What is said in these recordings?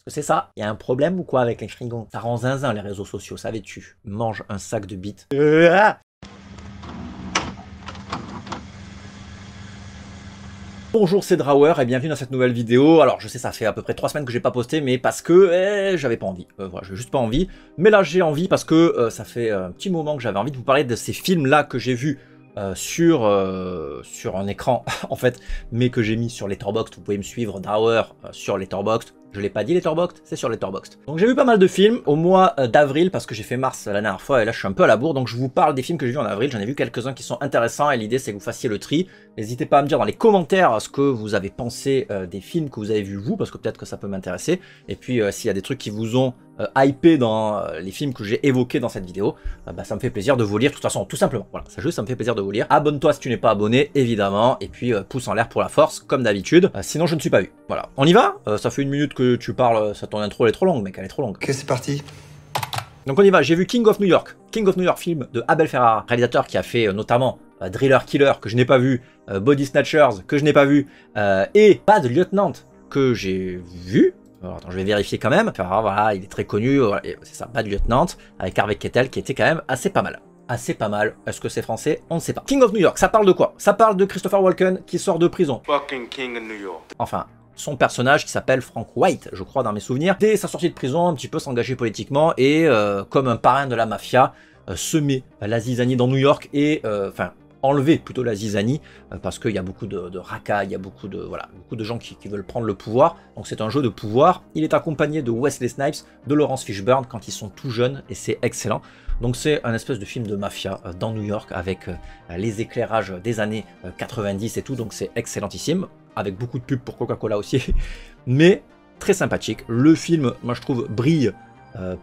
que c'est ça? Il y a un problème ou quoi avec les Klingons? Ça rend zinzin les réseaux sociaux, savais-tu? Mange un sac de bites. Bonjour, c'est Drawer et bienvenue dans cette nouvelle vidéo. Alors je sais, ça fait à peu près 3 semaines que j'ai pas posté, mais parce que j'avais pas envie. Voilà, j'ai juste pas envie. Mais là j'ai envie parce que ça fait un petit moment que j'avais envie de vous parler de ces films-là que j'ai vus sur un écran en fait, mais que j'ai mis sur Letterboxd. Vous pouvez me suivre, Drawer, sur Letterboxd. Je l'ai pas dit Letterboxd, c'est sur Letterboxd. Donc j'ai vu pas mal de films au mois d'avril parce que j'ai fait mars la dernière fois et là je suis un peu à la bourre, donc je vous parle des films que j'ai vus en avril. J'en ai vu quelques-uns qui sont intéressants et l'idée c'est que vous fassiez le tri. N'hésitez pas à me dire dans les commentaires ce que vous avez pensé des films que vous avez vus vous, parce que peut-être que ça peut m'intéresser. Et puis s'il y a des trucs qui vous ont hypé dans les films que j'ai évoqués dans cette vidéo, ça me fait plaisir de vous lire, de toute façon, tout simplement. Voilà, ça me fait plaisir de vous lire. Abonne-toi si tu n'es pas abonné, évidemment, et puis pouce en l'air pour la force, comme d'habitude. Sinon je ne suis pas vu. Voilà, on y va. Ça fait 1 minute que tu parles, ton intro elle est trop longue, mec, elle est trop longue. Ok, c'est parti. Donc on y va, j'ai vu King of New York. King of New York, film de Abel Ferrara, réalisateur qui a fait notamment Driller Killer, que je n'ai pas vu, Body Snatchers, que je n'ai pas vu, et Bad Lieutenant, que j'ai vu. Alors, attends, je vais vérifier quand même. Ferrara, voilà, il est très connu, voilà, c'est ça, Bad Lieutenant, avec Harvey Keitel, qui était quand même assez pas mal. Assez pas mal. Est-ce que c'est français? On ne sait pas. King of New York, ça parle de quoi? Ça parle de Christopher Walken qui sort de prison. Fucking King of New York. Enfin, son personnage qui s'appelle Frank White, je crois dans mes souvenirs, dès sa sortie de prison, un petit peu s'engager politiquement et comme un parrain de la mafia, semer la zizanie dans New York et enfin enlever plutôt la zizanie parce qu'il y a beaucoup de racailles, il y a beaucoup de gens qui veulent prendre le pouvoir. Donc c'est un jeu de pouvoir. Il est accompagné de Wesley Snipes, de Laurence Fishburne quand ils sont tout jeunes et c'est excellent. Donc c'est un espèce de film de mafia dans New York avec les éclairages des années 90 et tout, donc c'est excellentissime, avec beaucoup de pubs pour Coca-Cola aussi, mais très sympathique. Le film, moi je trouve, brille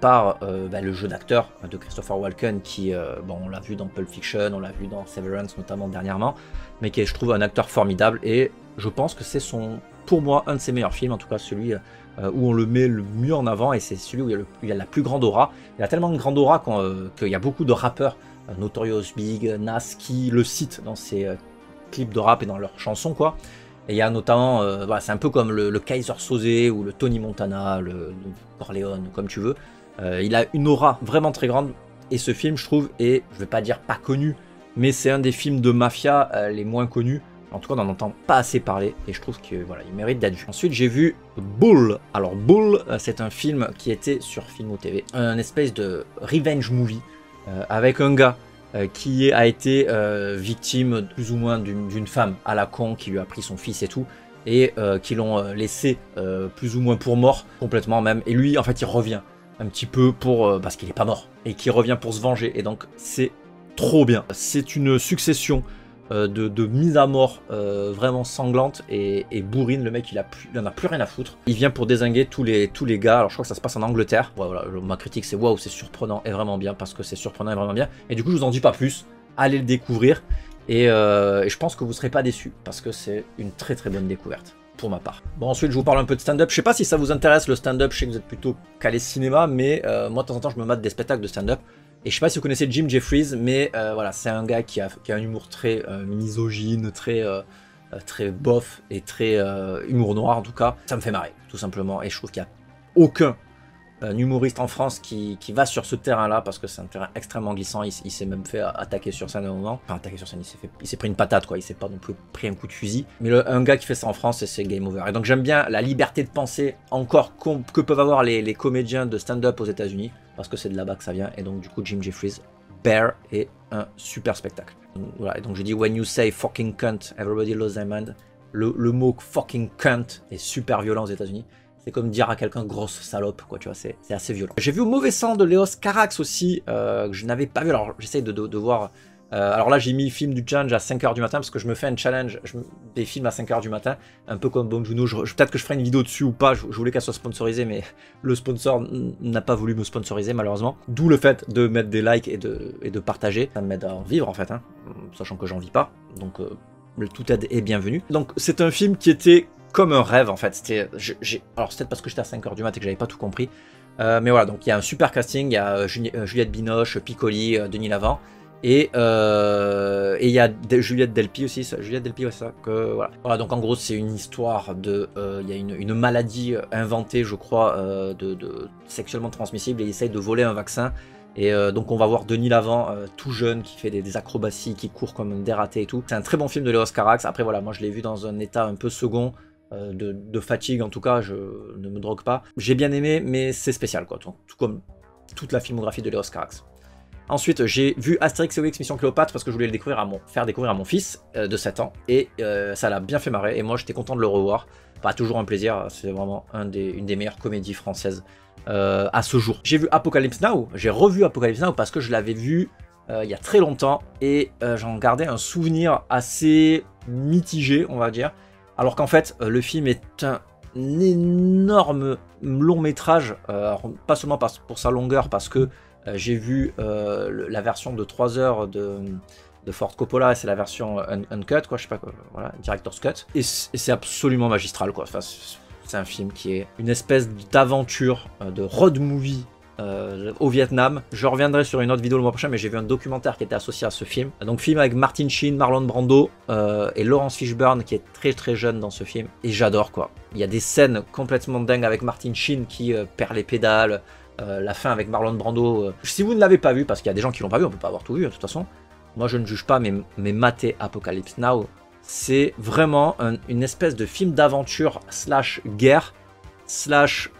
par le jeu d'acteur de Christopher Walken qui, bon, on l'a vu dans Pulp Fiction, on l'a vu dans Severance notamment dernièrement, mais qui est, je trouve, un acteur formidable et je pense que c'est pour moi, un de ses meilleurs films, en tout cas celui où on le met le mieux en avant et c'est celui où il y a la plus grande aura. Il y a tellement de grande aura qu'il y a beaucoup de rappeurs, Notorious Big, Nas, qui le citent dans ses clips de rap et dans leurs chansons, quoi. Et il y a notamment, voilà, c'est un peu comme le Kaiser Soze ou le Tony Montana, le Corleone, comme tu veux. Il a une aura vraiment très grande et ce film, je trouve, est, je vais pas dire pas connu, mais c'est un des films de mafia les moins connus. En tout cas, on n'en entend pas assez parler et je trouve que voilà, il mérite d'être vu. Ensuite, j'ai vu Bull. Alors Bull, c'est un film qui était sur Filmo TV, un espèce de revenge movie avec un gars qui a été victime plus ou moins d'une femme à la con qui lui a pris son fils et tout, et qui l'ont laissé plus ou moins pour mort, complètement même. Et lui, en fait, il revient un petit peu parce qu'il n'est pas mort, et qui revient pour se venger. Et donc, c'est trop bien. C'est une succession de mise à mort vraiment sanglante et bourrine. Le mec il en a plus rien à foutre. Il vient pour dézinguer tous les gars. Alors je crois que ça se passe en Angleterre. Ouais, voilà, ma critique c'est waouh, c'est surprenant et vraiment bien, parce que c'est surprenant et vraiment bien. Et du coup je vous en dis pas plus, allez le découvrir et je pense que vous serez pas déçus parce que c'est une très très bonne découverte pour ma part. Bon, ensuite je vous parle un peu de stand-up. Je sais pas si ça vous intéresse le stand-up, je sais que vous êtes plutôt calé cinéma, mais moi de temps en temps je me mate des spectacles de stand-up. Et je sais pas si vous connaissez Jim Jeffries, mais voilà, c'est un gars qui a un humour très misogyne, très bof et très humour noir en tout cas. Ça me fait marrer, tout simplement. Et je trouve qu'il n'y a aucun humoriste en France qui va sur ce terrain-là, parce que c'est un terrain extrêmement glissant. Il s'est même fait attaquer sur scène à un moment. Enfin, attaquer sur scène, il s'est pris une patate, quoi. Il s'est pas non plus pris un coup de fusil. Mais un gars qui fait ça en France, c'est game over. Et donc j'aime bien la liberté de penser encore que peuvent avoir les comédiens de stand-up aux États-Unis, parce que c'est de là-bas que ça vient. Et donc du coup, Jim Jeffries, Bear est un super spectacle. Donc, voilà, et donc j'ai dit when you say fucking cunt, everybody loses their mind. Le mot fucking cunt est super violent aux États-Unis. C'est comme dire à quelqu'un grosse salope, quoi, tu vois, c'est assez violent. J'ai vu Au Mauvais Sang de Léos Carax aussi, que je n'avais pas vu. Alors j'essaye de voir. Alors là, j'ai mis film du challenge à 5 h du matin parce que je me fais un challenge des films à 5 h du matin, un peu comme Bong Joon-ho. Peut-être que je ferai une vidéo dessus ou pas. Je voulais qu'elle soit sponsorisée, mais le sponsor n'a pas voulu me sponsoriser malheureusement. D'où le fait de mettre des likes et de partager. Ça m'aide à en vivre en fait, hein, sachant que j'en vis pas. Donc toute aide est bienvenue. Donc c'est un film qui était comme un rêve en fait. Alors c'est peut-être parce que j'étais à 5 h du matin et que j'avais pas tout compris. Mais voilà, donc il y a un super casting. Il y a Juliette Binoche, Piccoli, Denis Lavant. Et il y a Juliette Delpy aussi, Juliette Delpy, ouais, ça. Voilà, donc en gros, c'est une histoire de. Il y a une maladie inventée, je crois, de sexuellement transmissible, et il essaye de voler un vaccin. Et donc on va voir Denis Lavant, tout jeune, qui fait des acrobaties, qui court comme un dératé et tout. C'est un très bon film de Léos Carax. Après voilà, moi je l'ai vu dans un état un peu second, de fatigue en tout cas, je ne me drogue pas. J'ai bien aimé, mais c'est spécial quoi, tout comme toute la filmographie de Léos Carax. Ensuite, j'ai vu Astérix et Obélix Mission Cléopâtre parce que je voulais le faire découvrir à mon fils de 7 ans. Et ça l'a bien fait marrer. Et moi, j'étais content de le revoir. Pas toujours un plaisir. C'est vraiment une des meilleures comédies françaises à ce jour. J'ai vu Apocalypse Now. J'ai revu Apocalypse Now parce que je l'avais vu il y a très longtemps. Et j'en gardais un souvenir assez mitigé, on va dire. Alors qu'en fait, le film est un énorme long métrage. Pas seulement pour sa longueur, parce que j'ai vu la version de 3 heures de Ford Coppola, et c'est la version uncut, quoi, je sais pas quoi, voilà, Director's Cut. Et c'est absolument magistral, quoi. Enfin, c'est un film qui est une espèce d'aventure, de road movie au Vietnam. Je reviendrai sur une autre vidéo le mois prochain, mais j'ai vu un documentaire qui était associé à ce film. Donc film avec Martin Sheen, Marlon Brando et Laurence Fishburne qui est très très jeune dans ce film. Et j'adore quoi. Il y a des scènes complètement dingues avec Martin Sheen qui perd les pédales. La fin avec Marlon Brando. Si vous ne l'avez pas vu, parce qu'il y a des gens qui l'ont pas vu, on peut pas avoir tout vu de toute façon. Moi je ne juge pas, mais matez Apocalypse Now. C'est vraiment une espèce de film d'aventure slash guerre slash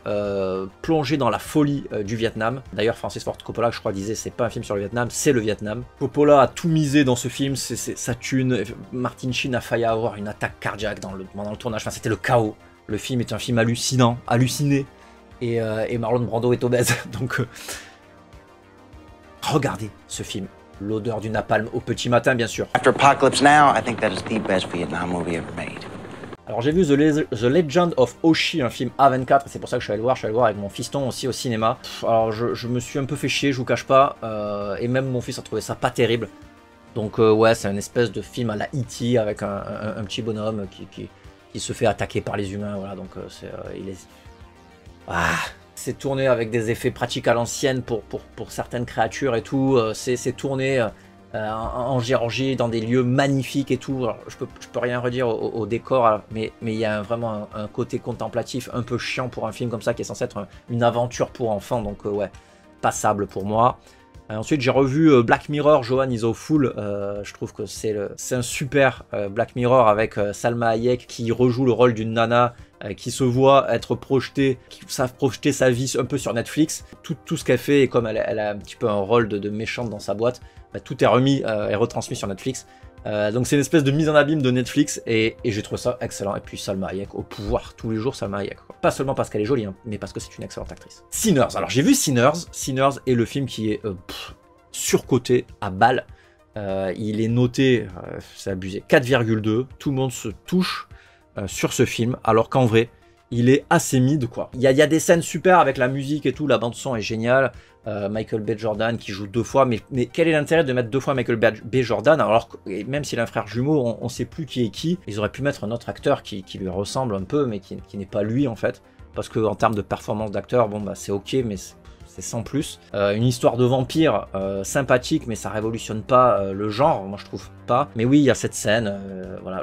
plongé dans la folie du Vietnam. D'ailleurs Francis Ford Coppola, je crois, disait c'est pas un film sur le Vietnam, c'est le Vietnam. Coppola a tout misé dans ce film, c'est sa thune. Martin Sheen a failli avoir une attaque cardiaque pendant le tournage, enfin, c'était le chaos. Le film est un film halluciné. Et Marlon Brando est obèse, donc regardez ce film. L'odeur du napalm au petit matin, bien sûr. After Apocalypse Now, I think that is the best Vietnam movie ever made. Alors j'ai vu The Legend of Oshi, un film A24, c'est pour ça que je suis allé le voir. Je suis allé le voir avec mon fiston aussi au cinéma. Alors je me suis un peu fait chier, je vous cache pas, et même mon fils a trouvé ça pas terrible. Donc ouais, c'est une espèce de film à la E.T. avec un petit bonhomme qui se fait attaquer par les humains, voilà, donc c'est tourné avec des effets pratiques à l'ancienne pour certaines créatures et tout. C'est tourné en Géorgie, dans des lieux magnifiques et tout. Alors, je peux rien redire au décor, mais il y a vraiment un côté contemplatif un peu chiant pour un film comme ça qui est censé être une aventure pour enfants. Donc ouais, passable pour moi. Ensuite, j'ai revu Black Mirror, Johan is a Fool. Je trouve que c'est un super Black Mirror avec Salma Hayek qui rejoue le rôle d'une nana qui se voit être projetée, qui savent projeter sa vie un peu sur Netflix. Tout ce qu'elle fait, et comme elle a un petit peu un rôle de méchante dans sa boîte, bah, tout est retransmis sur Netflix. Donc c'est une espèce de mise en abîme de Netflix, et j'ai trouvé ça excellent. Et puis Salma Hayek au pouvoir, tous les jours Salma Hayek, quoi. Pas seulement parce qu'elle est jolie, hein, mais parce que c'est une excellente actrice. Sinners, alors j'ai vu Sinners. Sinners est le film qui est surcoté à balle. Il est noté, c'est abusé, 4,2. Tout le monde se touche sur ce film, alors qu'en vrai, il est assez mid, quoi. Il y a des scènes super avec la musique et tout, la bande son est géniale. Michael B. Jordan qui joue 2 fois, mais quel est l'intérêt de mettre 2 fois Michael B. Jordan, alors que même s'il a un frère jumeau, on sait plus qui est qui. Ils auraient pu mettre un autre acteur qui lui ressemble un peu, mais qui n'est pas lui en fait, parce que en termes de performance d'acteur, bon bah c'est ok, mais c'est sans plus. Une histoire de vampire sympathique, mais ça révolutionne pas le genre, moi je trouve pas. Mais oui, il y a cette scène, voilà,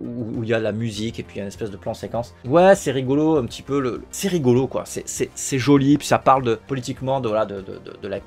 où il y a la musique et puis il y a une espèce de plan séquence. Ouais, c'est rigolo, un petit peu, c'est rigolo quoi, c'est joli, puis ça parle politiquement de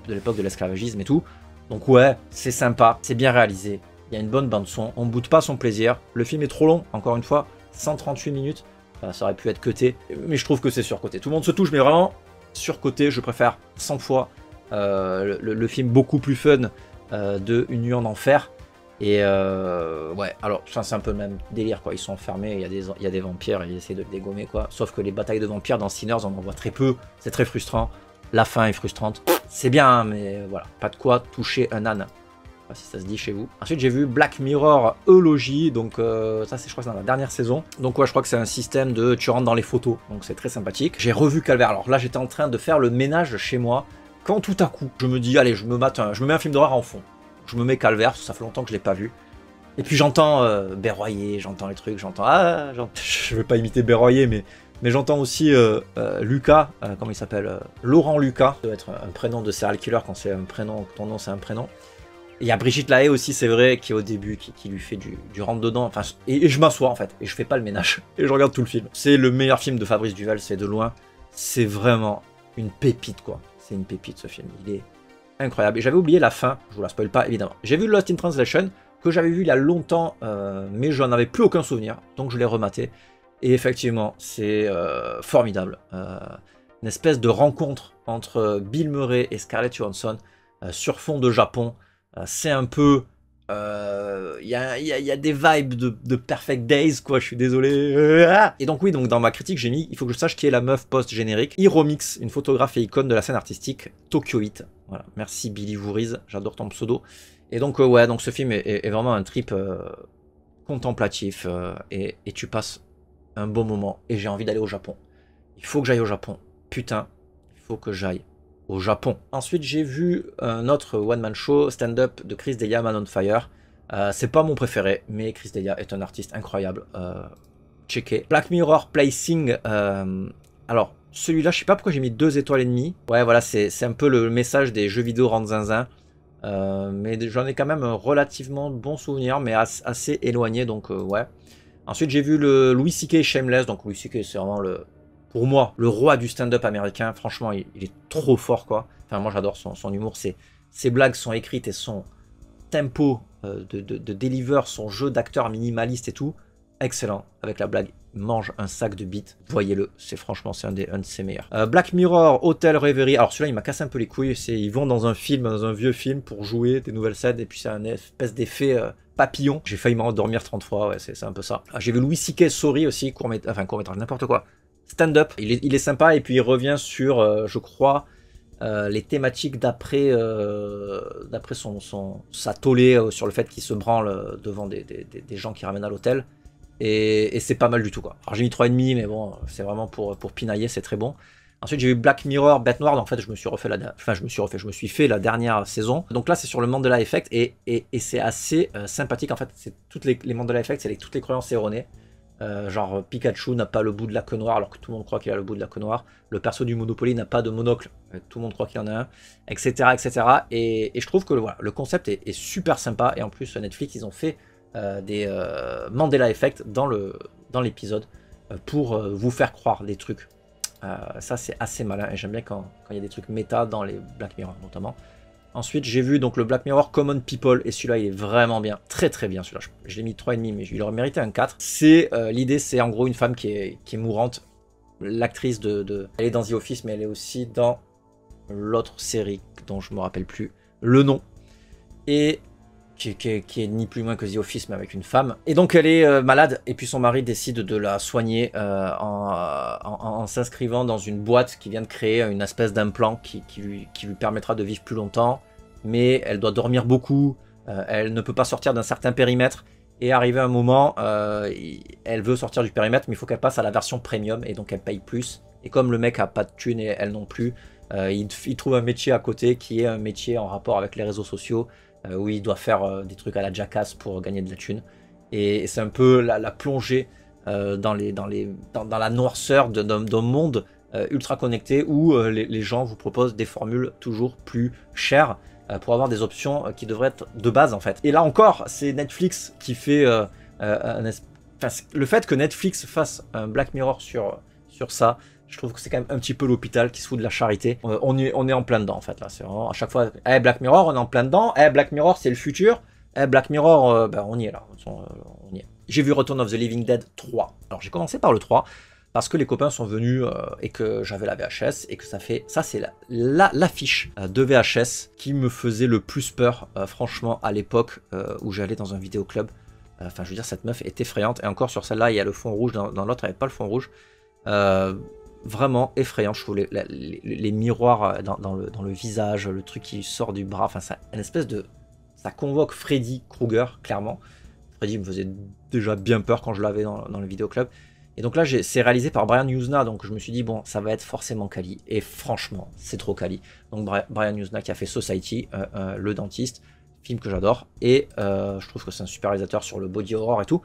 l'époque de l'esclavagisme et tout. Donc ouais, c'est sympa, c'est bien réalisé, il y a une bonne bande son, on boude pas son plaisir. Le film est trop long, encore une fois, 138 minutes, ça aurait pu être cuté, mais je trouve que c'est surcoté. Tout le monde se touche, mais vraiment surcoté. Je préfère 100 fois le film beaucoup plus fun de Une nuit en enfer. Et ouais, alors c'est un peu le même délire quoi. Ils sont enfermés, il y a des vampires et ils essaient de les dégommer quoi. Sauf que les batailles de vampires dans Sinners, on en voit très peu. C'est très frustrant. La fin est frustrante. C'est bien, hein, mais voilà, pas de quoi toucher un âne. Je sais pas si ça se dit chez vous. Ensuite j'ai vu Black Mirror Eulogie, donc ça c'est, je crois, c'est dans la dernière saison. Donc ouais, je crois que c'est un système de tu rentres dans les photos, donc c'est très sympathique. J'ai revu Calvaire. Alors là j'étais en train de faire le ménage chez moi quand tout à coup je me dis allez, je me mets un film d'horreur en fond. Je me mets Calvaire, parce que ça fait longtemps que je l'ai pas vu. Et puis j'entends Berroyer, j'entends les trucs, je vais pas imiter Berroyer, mais j'entends aussi Lucas, comment il s'appelle, Laurent Lucas. Ça doit être un prénom de serial killer quand c'est un prénom, ton nom c'est un prénom. Il y a Brigitte Lahaie aussi, c'est vrai, qui est au début, qui lui fait du rentre-dedans. Enfin, et je m'assois, en fait, et je fais pas le ménage. Et je regarde tout le film. C'est le meilleur film de Fabrice Duval, c'est de loin. C'est vraiment une pépite, quoi. C'est une pépite, ce film. Il est incroyable. Et j'avais oublié la fin, je vous la spoil pas, évidemment. J'ai vu Lost in Translation, que j'avais vu il y a longtemps, mais je n'en avais plus aucun souvenir. Donc je l'ai rematé. Et effectivement, c'est formidable. Une espèce de rencontre entre Bill Murray et Scarlett Johansson sur fond de Japon. C'est un peu... Il y a des vibes de Perfect Days, quoi, je suis désolé. Et donc oui, donc dans ma critique, j'ai mis, il faut que je sache qui est la meuf post-générique. Hiromix, une photographe et icône de la scène artistique Tokyo 8. Voilà, merci Billy Vouriz, j'adore ton pseudo. Et donc ouais, donc ce film est vraiment un trip contemplatif et tu passes un bon moment. Et j'ai envie d'aller au Japon. Il faut que j'aille au Japon. Putain, il faut que j'aille au Japon. Ensuite, j'ai vu un autre one-man show, stand-up de Chris D'Elia, Man on Fire. C'est pas mon préféré, mais Chris D'Elia est un artiste incroyable. Checké. Black Mirror Placing. Alors, celui-là, je sais pas pourquoi j'ai mis 2 étoiles et demie. Ouais, voilà, c'est un peu le message des jeux vidéo rendent zinzin. Mais j'en ai quand même un relativement bon souvenir, mais assez éloigné, donc ouais. Ensuite, j'ai vu le Louis C.K. Shameless. Donc, Louis C.K. c'est vraiment pour moi, le roi du stand-up américain. Franchement, il est trop fort, quoi. Enfin, moi, j'adore son humour. Ses blagues sont écrites et son tempo de deliver, son jeu d'acteur minimaliste et tout, excellent. Avec la blague, mange un sac de bites. Voyez-le, franchement, c'est un de ses meilleurs. Black Mirror, Hotel Reverie. Alors, celui-là, il m'a cassé un peu les couilles. Ils vont dans un film, dans un vieux film, pour jouer des nouvelles scènes. Et puis, c'est un espèce d'effet... papillon. J'ai failli m'endormir 30 fois, ouais, c'est un peu ça. J'ai vu Louis C.K. Sorry aussi, court-métrage, n'importe quoi. Stand-up, il est sympa et puis il revient sur, je crois, les thématiques d'après sa tollée sur le fait qu'il se branle devant des gens qui ramènent à l'hôtel. Et c'est pas mal du tout, quoi. Alors j'ai mis 3,5, mais bon, c'est vraiment pour pinailler, c'est très bon. Ensuite, j'ai vu Black Mirror, Bête Noire. Donc, en fait, je me suis fait la dernière saison. Donc là, c'est sur le Mandela Effect et c'est assez sympathique. En fait, c'est toutes les Mandela Effect, c'est toutes les croyances erronées. Genre, Pikachu n'a pas le bout de la queue noire alors que tout le monde croit qu'il a le bout de la queue noire. Le perso du Monopoly n'a pas de monocle, tout le monde croit qu'il en a un, etc. etc. Et je trouve que voilà, le concept est super sympa. Et en plus, Netflix, ils ont fait des Mandela Effect dans l'épisode pour vous faire croire des trucs. Ça c'est assez malin et j'aime bien quand il y a des trucs méta dans les Black Mirror notamment. Ensuite j'ai vu donc le Black Mirror Common People et celui-là il est vraiment bien, très très bien celui-là. Je l'ai mis 3,5 mais il aurait mérité un 4. L'idée c'est en gros une femme qui est mourante. L'actrice elle est dans The Office mais elle est aussi dans l'autre série dont je me rappelle plus le nom. Et qui est ni plus loin que The Office mais avec une femme. Et donc elle est malade et puis son mari décide de la soigner en s'inscrivant dans une boîte qui vient de créer une espèce d'implant qui lui permettra de vivre plus longtemps. Mais elle doit dormir beaucoup, elle ne peut pas sortir d'un certain périmètre et arrivé à un moment, elle veut sortir du périmètre mais il faut qu'elle passe à la version premium et donc elle paye plus. Et comme le mec a pas de thune et elle non plus, il trouve un métier à côté qui est un métier en rapport avec les réseaux sociaux. Où il doit faire des trucs à la Jackass pour gagner de la thune. Et c'est un peu la plongée dans la noirceur d'un monde ultra connecté où les gens vous proposent des formules toujours plus chères pour avoir des options qui devraient être de base en fait. Et là encore, c'est Netflix qui fait le fait que Netflix fasse un Black Mirror sur ça. Je trouve que c'est quand même un petit peu l'hôpital qui se fout de la charité. On est en plein dedans en fait là. C'est vraiment à chaque fois. Black Mirror, on est en plein dedans. Black Mirror, c'est le futur. Black Mirror, on y est là. On y est. J'ai vu Return of the Living Dead 3. Alors j'ai commencé par le 3 parce que les copains sont venus et que j'avais la VHS et que ça c'est l'affiche de VHS qui me faisait le plus peur franchement à l'époque où j'allais dans un vidéoclub. Enfin je veux dire cette meuf est effrayante et encore sur celle-là il y a le fond rouge, dans l'autre il n'y avait pas le fond rouge. Vraiment effrayant, je trouve les miroirs dans le visage, le truc qui sort du bras, enfin ça, une espèce de... Ça convoque Freddy Krueger, clairement. Freddy me faisait déjà bien peur quand je l'avais dans le vidéoclub. Et donc là, c'est réalisé par Brian Yuzna, donc je me suis dit, bon, ça va être forcément quali. Et franchement, c'est trop quali. Donc Brian Yuzna qui a fait Society, Le Dentiste, film que j'adore. Et je trouve que c'est un super réalisateur sur le body horror et tout.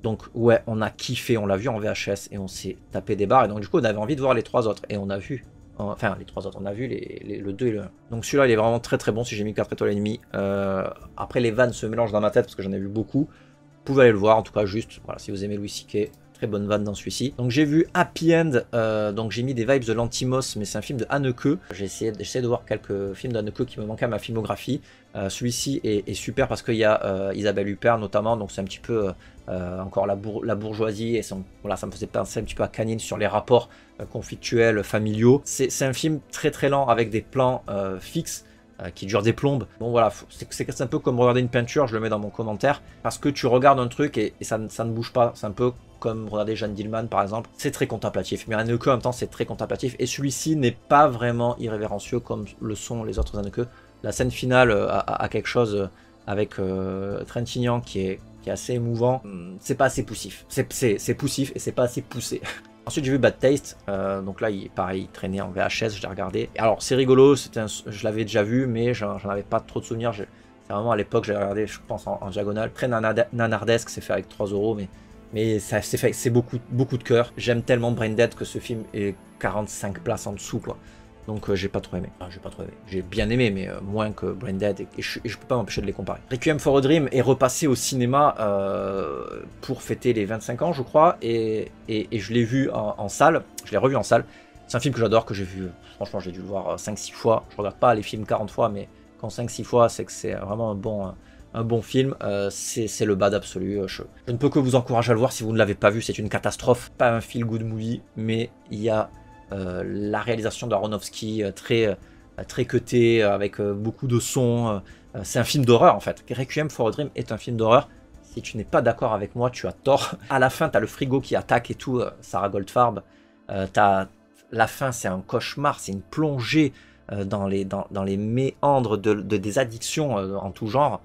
Donc ouais, on a kiffé, on l'a vu en VHS et on s'est tapé des barres. Et donc du coup, on avait envie de voir les 3 autres. Et on a vu Enfin, les 3 autres, on a vu le 2 et le 1. Donc celui-là, il est vraiment très très bon si j'ai mis 4 étoiles et demie. Après, les vannes se mélangent dans ma tête parce que j'en ai vu beaucoup. Vous pouvez aller le voir, en tout cas, juste, voilà, si vous aimez Louis C.K., très bonne vanne dans celui-ci. Donc j'ai vu Happy End, donc j'ai mis des vibes de Lantimos, mais c'est un film de Haneke. J'essaie de voir quelques films d'Haneke qui me manquaient à ma filmographie. Celui-ci est super parce qu'il y a Isabelle Huppert notamment, donc c'est un petit peu encore la bourgeoisie, et voilà, ça me faisait penser un petit peu à Canine sur les rapports conflictuels, familiaux. C'est un film très très lent avec des plans fixes, qui dure des plombes. Bon voilà, c'est un peu comme regarder une peinture, je le mets dans mon commentaire, parce que tu regardes un truc et ça ne bouge pas, c'est un peu comme regarder Jeanne Dillman par exemple, c'est très contemplatif, mais Haneke en même temps c'est très contemplatif, et celui-ci n'est pas vraiment irrévérencieux comme le sont les autres Haneke. La scène finale a quelque chose avec Trintignant qui est assez émouvant, c'est pas assez poussif, c'est poussif et c'est pas assez poussé. Ensuite j'ai vu Bad Taste, donc là pareil, il traînait en VHS, je l'ai regardé. Alors c'est rigolo, je l'avais déjà vu, mais j'en avais pas trop de souvenirs. C'est vraiment à l'époque, j'avais regardé, je pense, en diagonale. Très nanardesque, c'est fait avec 3 €, mais c'est beaucoup de cœur. J'aime tellement Braindead que ce film est 45 places en dessous, quoi. Donc j'ai pas trop aimé. Enfin, j'ai bien aimé, mais moins que Braindead, et je peux pas m'empêcher de les comparer. Requiem for a Dream est repassé au cinéma pour fêter les 25 ans, je crois, et je l'ai vu en salle. Je l'ai revu en salle. C'est un film que j'adore, que j'ai vu, franchement, j'ai dû le voir 5-6 fois. Je regarde pas les films 40 fois, mais quand 5-6 fois, c'est que c'est vraiment un bon film. C'est le bad absolu. Je ne peux que vous encourager à le voir si vous ne l'avez pas vu. C'est une catastrophe. Pas un feel-good movie, mais il y a la réalisation d'Aronofsky très cutée, avec beaucoup de sons. C'est un film d'horreur en fait. Requiem for a Dream est un film d'horreur. Si tu n'es pas d'accord avec moi, tu as tort. À la fin, tu as le frigo qui attaque et tout, Sarah Goldfarb. La fin, c'est un cauchemar, c'est une plongée dans les méandres des addictions en tout genre.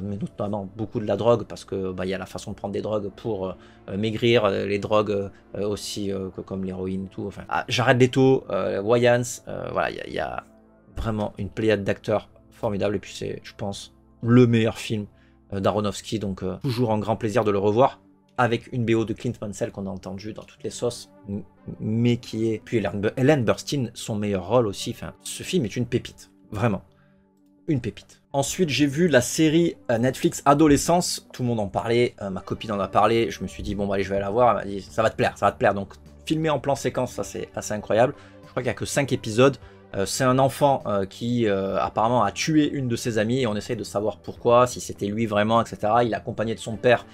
Mais notamment beaucoup de la drogue, parce que y a la façon de prendre des drogues pour maigrir, les drogues aussi comme l'héroïne et tout. Enfin, Jared Leto, Wayans, voilà, il y a vraiment une pléiade d'acteurs formidables, et puis c'est, je pense, le meilleur film d'Aronofsky, donc toujours un grand plaisir de le revoir, avec une BO de Clint Mansell qu'on a entendu dans toutes les sauces, mais qui est... Puis Ellen Burstyn, son meilleur rôle aussi. Enfin, ce film est une pépite, vraiment, une pépite. Ensuite, j'ai vu la série Netflix Adolescence. Tout le monde en parlait, ma copine en a parlé. Je me suis dit, bon, allez, je vais aller la voir. Elle m'a dit, ça va te plaire, ça va te plaire. Donc, filmé en plan séquence, ça c'est assez incroyable. Je crois qu'il n'y a que 5 épisodes. C'est un enfant qui apparemment a tué une de ses amies, et on essaye de savoir pourquoi, si c'était lui vraiment, etc. Il est accompagné de son père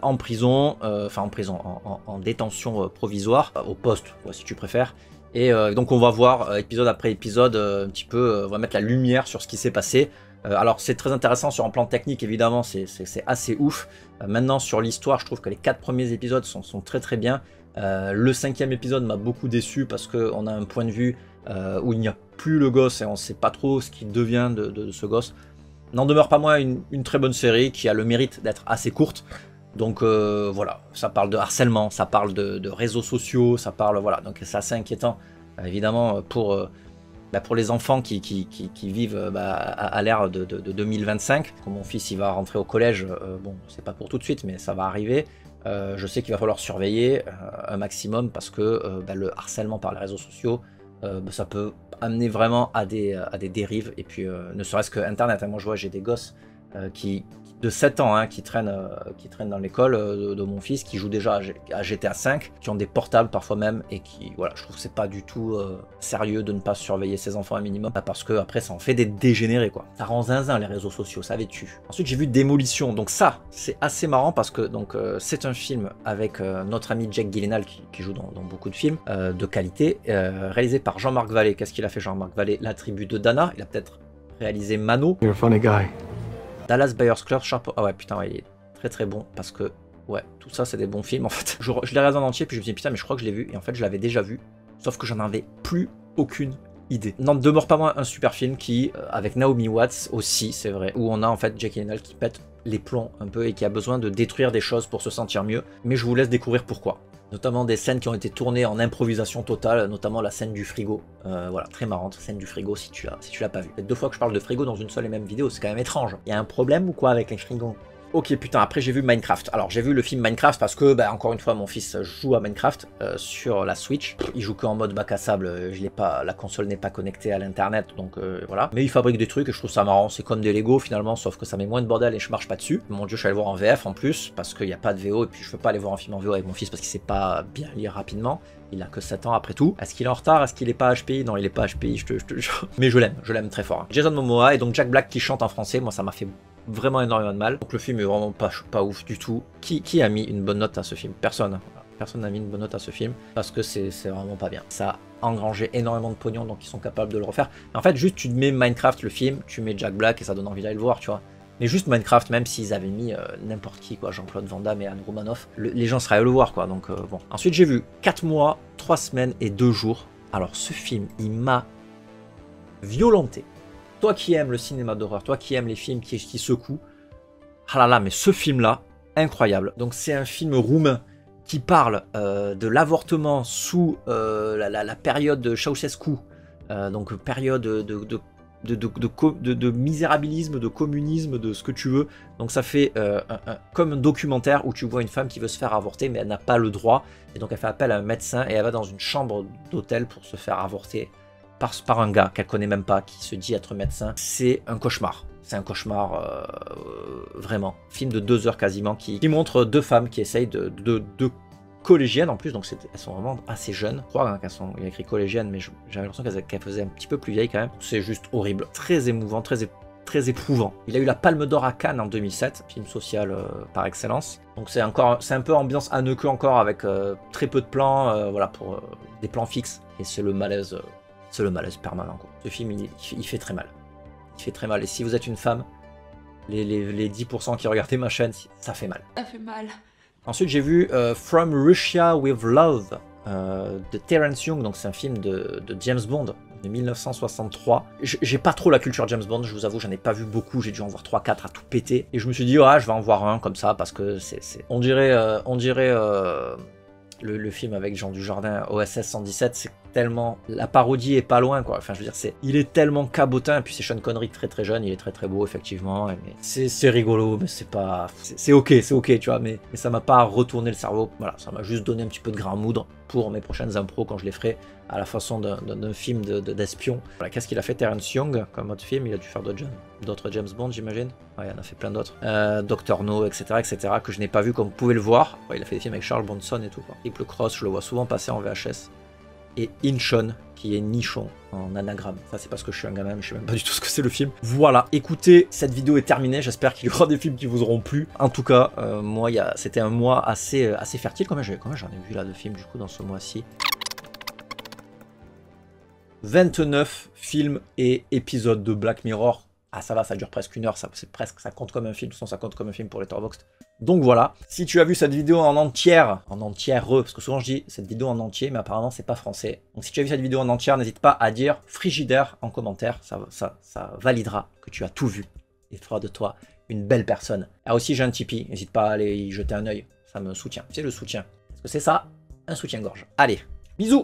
en prison, en détention provisoire, au poste, si tu préfères. Et donc, on va voir épisode après épisode, un petit peu, on va mettre la lumière sur ce qui s'est passé. Alors c'est très intéressant sur un plan technique, évidemment, c'est assez ouf. Maintenant sur l'histoire, je trouve que les 4 premiers épisodes sont très très bien. Le 5e épisode m'a beaucoup déçu parce qu'on a un point de vue où il n'y a plus le gosse et on ne sait pas trop ce qu'il devient de ce gosse. N'en demeure pas moins une très bonne série qui a le mérite d'être assez courte. Donc voilà, ça parle de harcèlement, ça parle de réseaux sociaux, ça parle, voilà, donc c'est assez inquiétant évidemment pour les enfants qui vivent à l'ère de 2025. Quand mon fils il va rentrer au collège, bon, c'est pas pour tout de suite, mais ça va arriver. Je sais qu'il va falloir surveiller un maximum, parce que le harcèlement par les réseaux sociaux, ça peut amener vraiment à des dérives. Et puis, ne serait-ce que Internet. Moi, je vois, j'ai des gosses de 7 ans qui traînent dans l'école de mon fils, qui jouent déjà à GTA 5, qui ont des portables parfois même, et qui, voilà, je trouve que c'est pas du tout sérieux de ne pas surveiller ses enfants un minimum, parce que après ça en fait des dégénérés, quoi. Ça rend zinzin les réseaux sociaux, ça les tue. Ensuite j'ai vu Démolition, donc ça c'est assez marrant, parce que c'est un film avec notre ami Jake Gyllenhaal qui joue dans beaucoup de films de qualité, réalisé par Jean-Marc Vallée. Qu'est-ce qu'il a fait Jean-Marc Vallée? La tribu de Dana, il a peut-être réalisé Mano. You're a funny guy. Dallas Buyers Club, ah ouais, putain, ouais, il est très très bon, parce que, ouais, tout ça c'est des bons films en fait. Je l'ai regardé en entier, puis je me suis dit, putain, mais je crois que je l'ai vu, et en fait je l'avais déjà vu, sauf que j'en avais plus aucune idée. N'en demeure pas moins un super film qui, avec Naomi Watts aussi, c'est vrai, où on a en fait Jake Gyllenhaal qui pète les plombs un peu, et qui a besoin de détruire des choses pour se sentir mieux, mais je vous laisse découvrir pourquoi. Notamment des scènes qui ont été tournées en improvisation totale, notamment la scène du frigo. Voilà, très marrante, scène du frigo si tu l'as pas vu. C'est 2 fois que je parle de frigo dans une seule et même vidéo, c'est quand même étrange. Il y a un problème ou quoi avec les frigos? Ok, putain, après j'ai vu Minecraft. Alors j'ai vu le film Minecraft parce que, bah, encore une fois, mon fils joue à Minecraft sur la Switch. Il joue qu'en mode bac à sable, je l'ai pas, la console n'est pas connectée à l'internet, donc voilà. Mais il fabrique des trucs et je trouve ça marrant, c'est comme des Lego finalement, sauf que ça met moins de bordel et je marche pas dessus. Mon dieu, je suis allé voir en VF en plus, parce qu'il n'y a pas de VO, et puis je peux pas aller voir un film en VO avec mon fils parce qu'il sait pas bien lire rapidement. Il a que 7 ans après tout. Est-ce qu'il est en retard? Est-ce qu'il est pas HPI? Non, il est pas HPI, je te jure. Mais je l'aime très fort. Jason Momoa et donc Jack Black qui chante en français, moi ça m'a fait vraiment énormément de mal. Donc le film est vraiment pas ouf du tout. Qui a mis une bonne note à ce film? Personne. Personne n'a mis une bonne note à ce film parce que c'est vraiment pas bien. Ça a engrangé énormément de pognon, donc ils sont capables de le refaire. Mais en fait, juste tu mets Minecraft, le film, tu mets Jack Black et ça donne envie d'aller le voir, tu vois. Mais juste Minecraft, même s'ils avaient mis n'importe qui, quoi, Jean-Claude Van Damme et Anne Romanoff, les gens seraient allés le voir, quoi. Donc bon. Ensuite, j'ai vu 4 mois, 3 semaines et 2 jours. Alors ce film, il m'a violenté. Toi qui aimes le cinéma d'horreur, toi qui aimes les films qui secouent, ah là là, mais ce film-là, incroyable. Donc c'est un film roumain qui parle de l'avortement sous la période de Ceausescu, donc période de misérabilisme, de communisme, de ce que tu veux. Donc ça fait comme un documentaire où tu vois une femme qui veut se faire avorter, mais elle n'a pas le droit, et donc elle fait appel à un médecin, et elle va dans une chambre d'hôtel pour se faire avorter par un gars qu'elle connaît même pas, qui se dit être médecin. C'est un cauchemar. C'est un cauchemar, vraiment. Film de 2 heures quasiment, qui montre 2 femmes qui essayent de collégiennes en plus, donc elles sont vraiment assez jeunes. Je crois qu'elles sont, il y a écrit collégiennes, mais j'avais l'impression qu'elles faisaient un petit peu plus vieilles quand même. C'est juste horrible. Très émouvant, très éprouvant. Il a eu la Palme d'Or à Cannes en 2007, film social par excellence. Donc c'est un peu ambiance Haneke encore, avec très peu de plans, voilà, pour des plans fixes. Et c'est le malaise permanent, quoi. Ce film, il fait très mal. Il fait très mal. Et si vous êtes une femme, les 10% qui regardaient ma chaîne, ça fait mal. Ça fait mal. Ensuite, j'ai vu From Russia with Love de Terence Young. Donc c'est un film de James Bond de 1963. J'ai pas trop la culture James Bond, je vous avoue, j'en ai pas vu beaucoup. J'ai dû en voir 3-4 à tout péter. Et je me suis dit, ouais, je vais en voir un comme ça, parce que on dirait le film avec Jean Dujardin, OSS 117, c'est tellement... La parodie est pas loin, quoi. Enfin, je veux dire, il est tellement cabotin, et puis c'est Sean Connery très jeune, il est très beau, effectivement. Mais c'est rigolo, mais c'est pas... C'est ok, tu vois, mais ça m'a pas retourné le cerveau. Voilà, ça m'a juste donné un petit peu de grain à moudre pour mes prochaines impros quand je les ferai à la façon d'un film d'espion. Voilà, qu'est-ce qu'il a fait Terence Young comme autre film? Il a dû faire d'autres James Bond, j'imagine. Ouais, il en a fait plein d'autres. Dr. No, etc., que je n'ai pas vu, comme vous pouvez le voir. Ouais, il a fait des films avec Charles Bronson et tout, quoi. Triple Cross, je le vois souvent passer en VHS. Et Inchon, qui est nichon en anagramme. Ça, c'est parce que je suis un gamin, mais je sais même pas du tout ce que c'est le film. Voilà, écoutez, cette vidéo est terminée. J'espère qu'il y aura des films qui vous auront plu. En tout cas, moi, c'était un mois assez fertile. Combien j'en ai vu là de films, du coup, dans ce mois-ci? 29 films et épisodes de Black Mirror. Ah, ça va, ça dure presque 1 heure, ça compte comme un film, de toute façon ça compte comme un film pour Letterboxd. Donc voilà, si tu as vu cette vidéo en entière, parce que souvent je dis cette vidéo en entier, mais apparemment c'est pas français. Donc si tu as vu cette vidéo en entière, n'hésite pas à dire frigidaire en commentaire, ça validera que tu as tout vu et fera de toi une belle personne. Ah aussi j'ai un Tipeee, n'hésite pas à aller y jeter un œil, ça me soutient, c'est le soutien. Parce que c'est ça, un soutien-gorge. Allez, bisous!